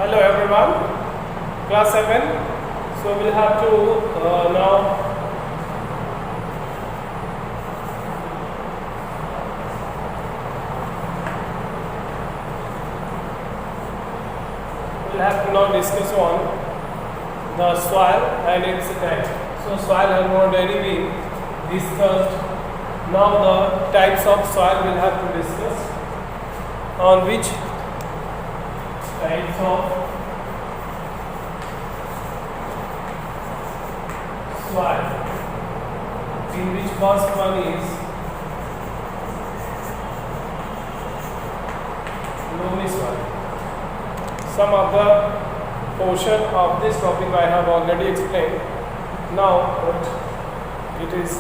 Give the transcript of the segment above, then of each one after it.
Hello everyone, class 7. So we'll have to now discuss on the soil and its type. So soil has already been discussed. Now the types of soil we'll have to discuss, on which types of soil, in which first one is loamy soil. Some of the portion of this topic I have already explained. Now it is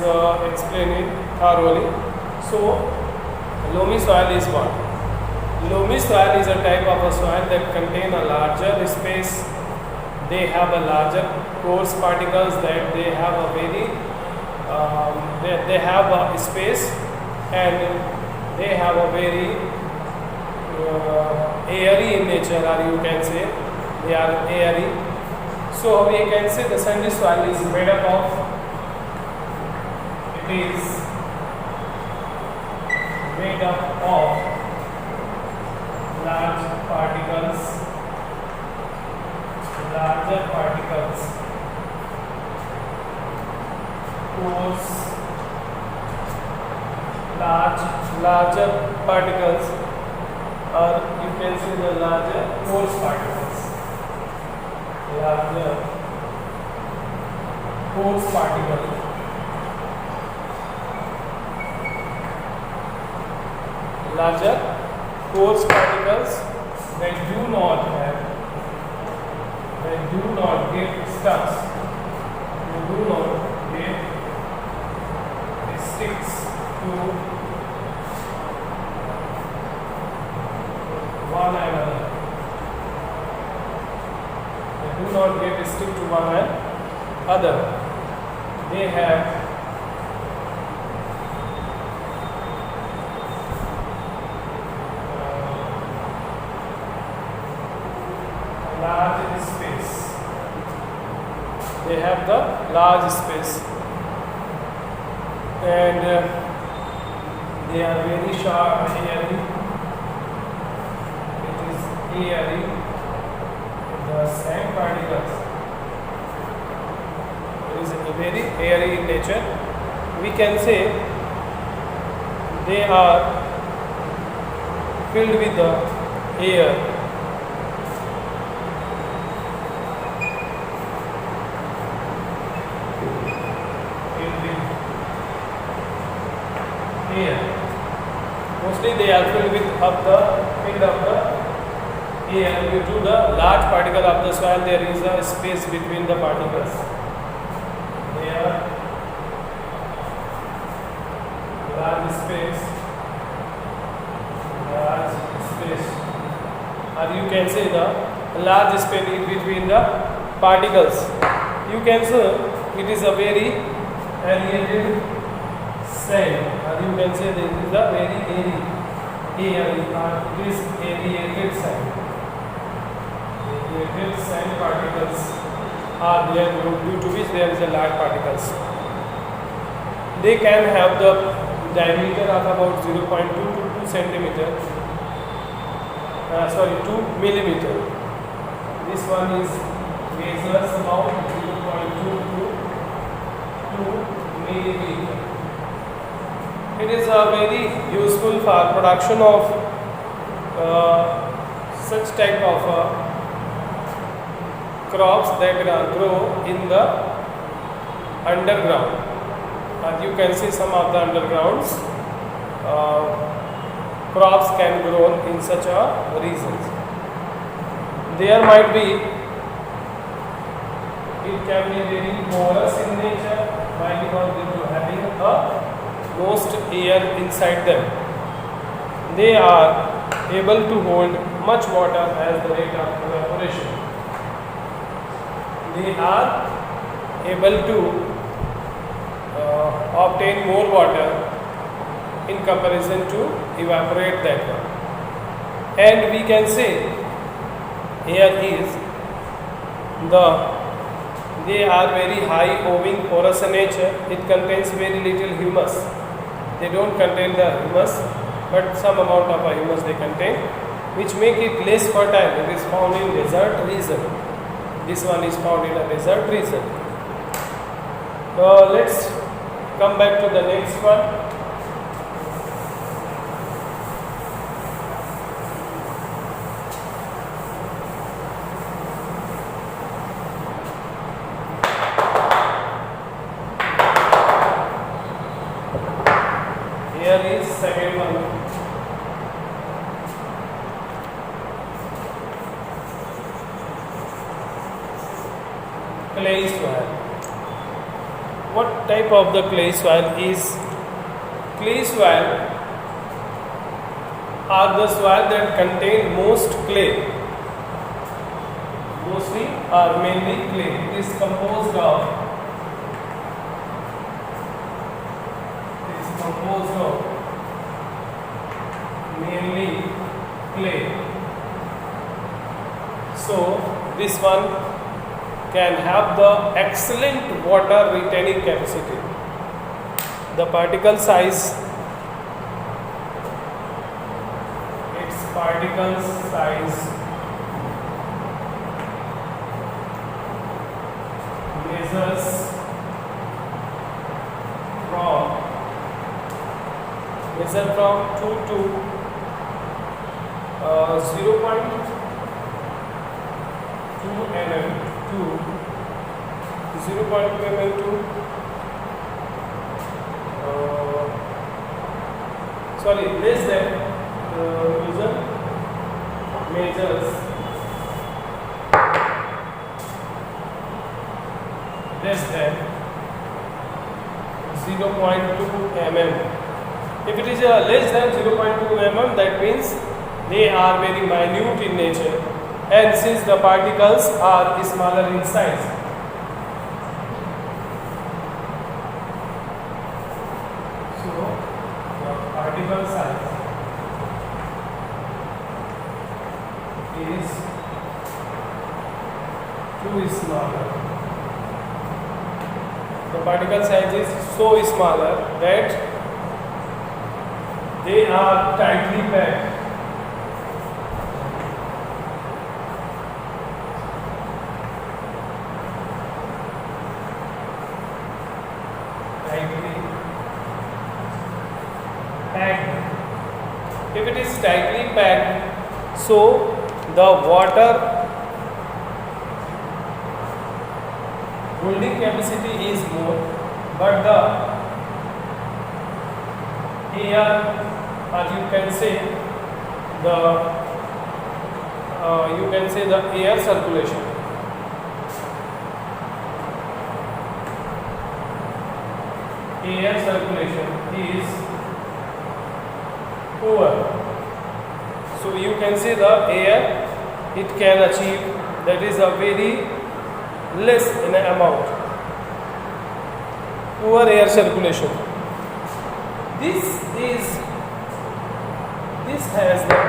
explaining thoroughly. So loamy soil is what? Loamy soil is a type of a soil that contain a larger space. They have a larger coarse particles, that they have a very they have a space, and they have a very airy in nature, or you can say they are airy. So we can say the sandy soil is made up of, it is made up of larger particles, coarse, larger particles, or you can say the larger coarse particles, larger coarse particles, that do not get stuck, sticks to one another. They do not get stick to one another. They have large space. They have the large space, and they are very sharp, airy. It is airy. The sand particles, it is very airy in nature. We can say they are filled with the air. Mostly they are filled with the air. Due to the large particle of the soil, there is a space between the particles. There large space, or you can say the large space between the particles. You can say it is a very aerated sand, or you can say this is a very airy, it is aerated sand. Aerated sand particles are there, due to which there is a large particles. They can have the diameter of about 0.2 to 2 centimeter. 2 millimeter. This one is measures about 0.2 to 2 millimeter. It is very useful for production of such type of crops that grow in the underground. And you can see some of the undergrounds crops can grow in such a regions. There might be, it can be very porous in nature, why? Because they are having a most air inside them. They are able to hold much water as the rate of evaporation. They are able to obtain more water in comparison to evaporate that one. And we can say here is the they are very high owing porous in nature. It contains very little humus. They don't contain the humus, but some amount of a humus they contain, which make it less fertile. It is found in desert region. This one is found in a desert region. Let's come back to the next one. Here is second one. Clay soil. What type of the clay soil is? Clay soil are the soil that contain most clay. Mostly or mainly clay. It is composed of mainly clay. So this one can have the excellent water retaining capacity. The particle size, its particle size measures from 2 to 0.2 mm to 0.2 mm to less than user measures less than 0.2 mm. If it is less than 0.2 mm, that means they are very minute in nature, and since the particles are smaller in size. So the particle size is too smaller. The particle size is so smaller that they are tightly packed. If it is tightly packed, so the water holding capacity is more, but the air, or you can say the air circulation. Air circulation is poor. So you can say the air it can achieve, that is a very less in amount. Poor air circulation. This has the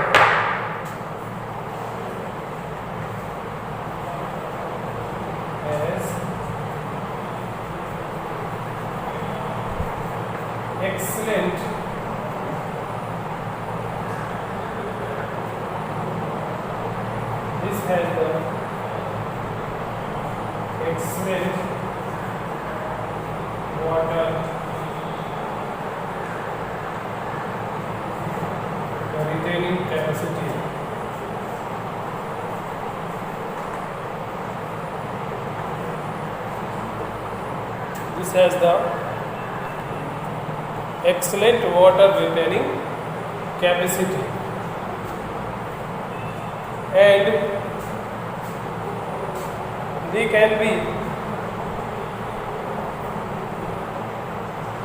excellent water retaining capacity. This has the excellent water retaining capacity, and they can be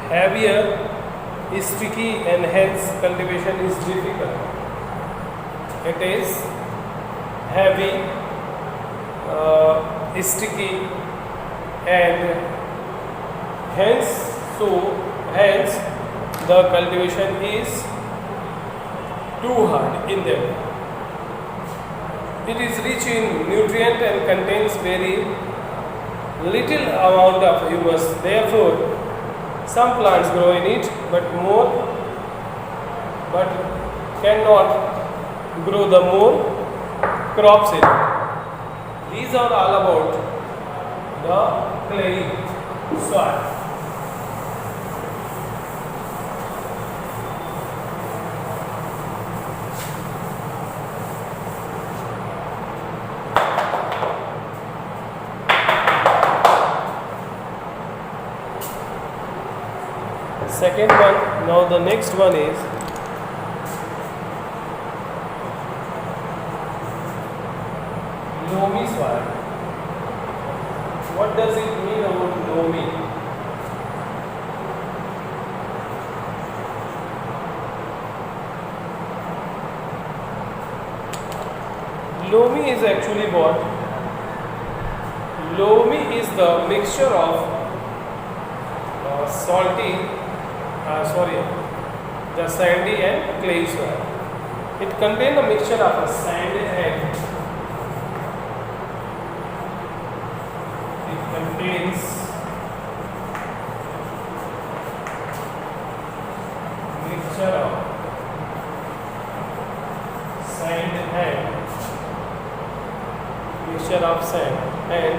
heavier, sticky, and hence cultivation is difficult. It is heavy, sticky, and hence the cultivation is too hard in them. It is rich in nutrient and contains very little amount of humus. Therefore, some plants grow in it, but cannot grow the more crops in it. These are all about the clay soil. Second one, now the next one is loamy soil. What does it mean about loamy? Loamy is actually what? Loamy is the mixture of the sandy and clay soil. It contains a mixture of a sand and it contains mixture of sand and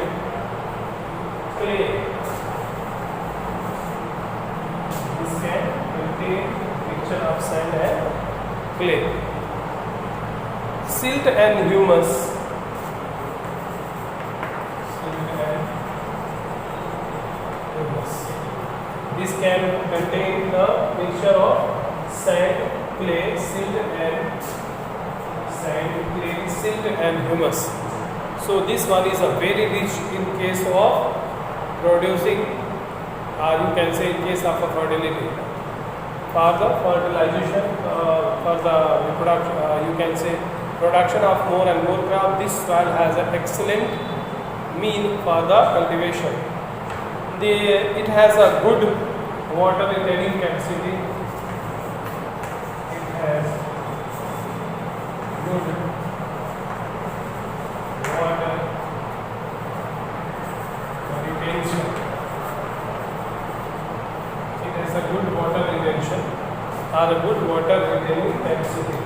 clay. This can contain mixture of sand and clay. Silt and humus. This can contain a mixture of sand, clay, silt and humus. So this one is a very rich in case of producing, you can say in case of a fertility. For the fertilization, for the reproduction, you can say production of more and more crop, this soil has an excellent mean for the cultivation. It has a good water retaining capacity. It has good water retention. It has a good water retention or a good water retaining capacity.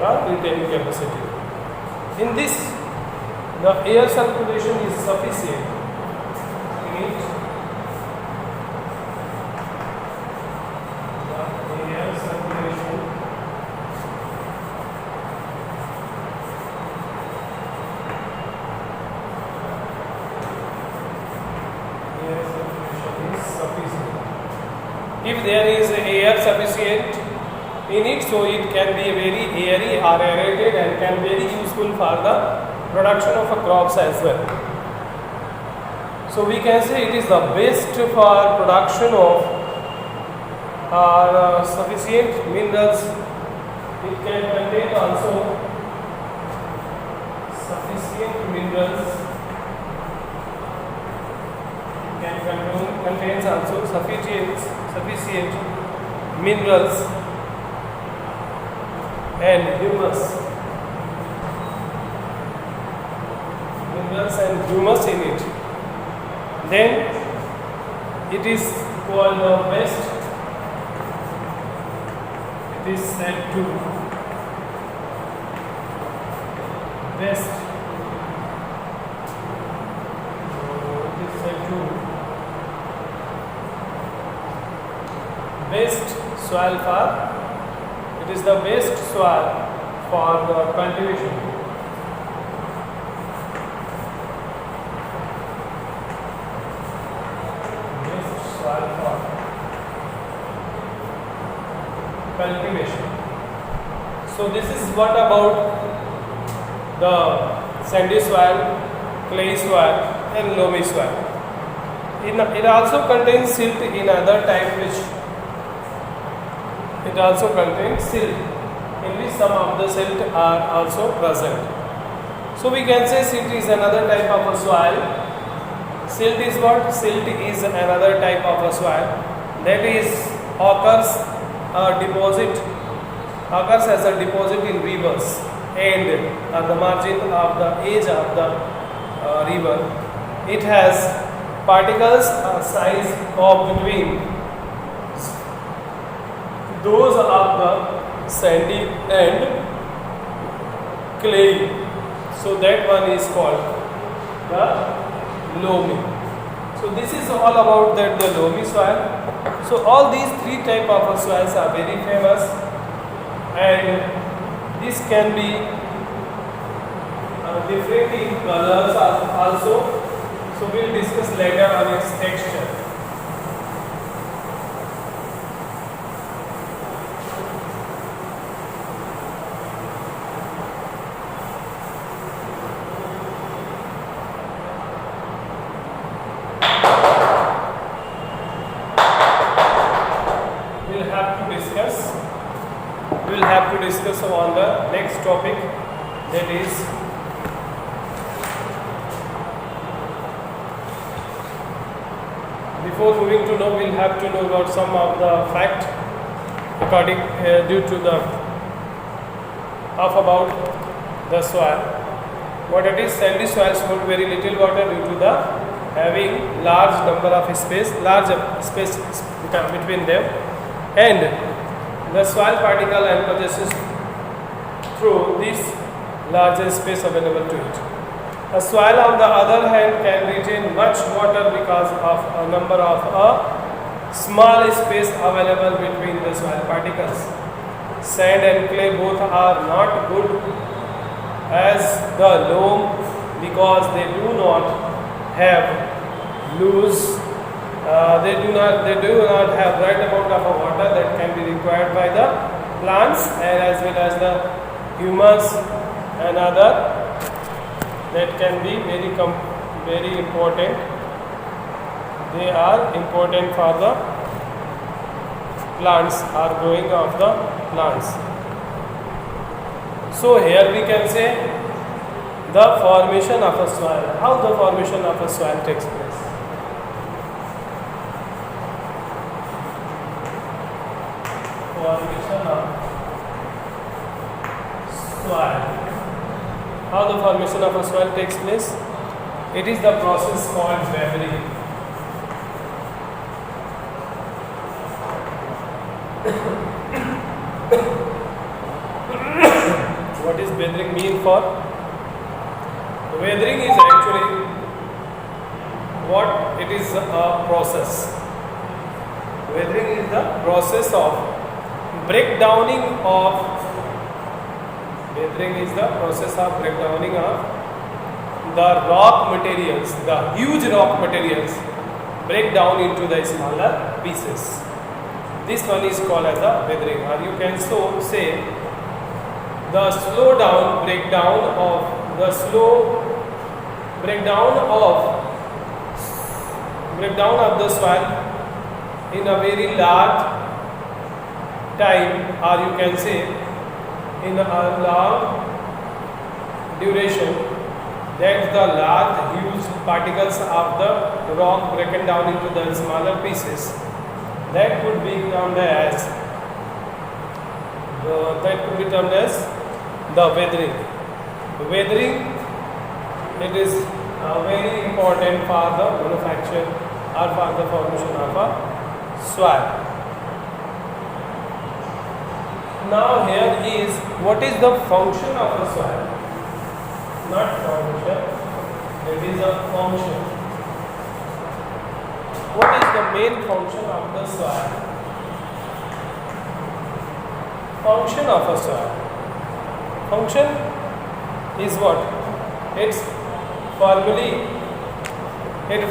Retaining capacity. In this, the air circulation is sufficient. The air circulation is sufficient. If there is air sufficient in it, so it can be very airy or aerated and can be very useful for the production of crops as well. So we can say it is the best for production of sufficient minerals. It can contain also sufficient minerals. It can contains also sufficient minerals and humus in it. Then it is called the best. It is said to best. It is said to best soil for. It is the best soil for the cultivation. Best soil for cultivation. So this is what about the sandy soil, clay soil and loamy soil. It also contains silt in other type which it also contains silt, in which some of the silt are also present. So we can say silt is another type of a soil. Silt is what? Silt is another type of a soil that is occurs deposit occurs as a deposit in rivers and at the margin of the edge of the river. It has particles size of between those of the sandy and clay. So that one is called the loamy. So this is all about that the loamy soil. So all these three type of soils are very famous, and this can be different in colors also. So we'll discuss later on its texture. We will have to discuss on the next topic, that is before moving to know, we will have to know about some of the fact according due to the about the soil. What it is, sandy soils hold very little water due to the having large number of large space between them, and the soil particle and possesses through this larger space available to it. A soil on the other hand can retain much water because of a number of small space available between the soil particles. Sand and clay both are not good as the loam because they do not have loose they do not have right amount of water that can be required by the plants, and as well as the humus and other that can be very important. They are important for the plants or growing of the plants. So here we can say the formation of a soil. How the formation of a soil takes place? Formation of soil. How the formation of a soil takes place? It is the process called weathering. What is weathering mean for? Weathering is actually what it is a process. Weathering is the process of breakdowning of the rock materials, the huge rock materials break down into the smaller pieces. This one is called as a weathering, or you can so say the slow down breakdown of the soil in a very large time, or you can say in a long duration, that the large huge particles of the rock broken down into the smaller pieces, that could be termed as the weathering. Weathering, it is very important for the manufacture or for the formation of a soil. Now here is what is the function of a soil? Not formation, it is a function. What is the main function of the soil? Function of a soil. Function is what? It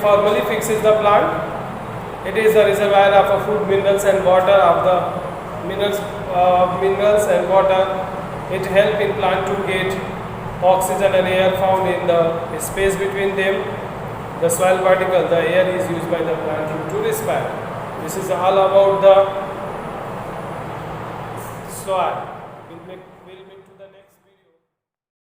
formally fixes the plant. It is a reservoir of food, minerals and water of the minerals and water. It helps in plant to get oxygen and air found in the space between them. The soil particle, the air is used by the plant to respire. This is all about the soil.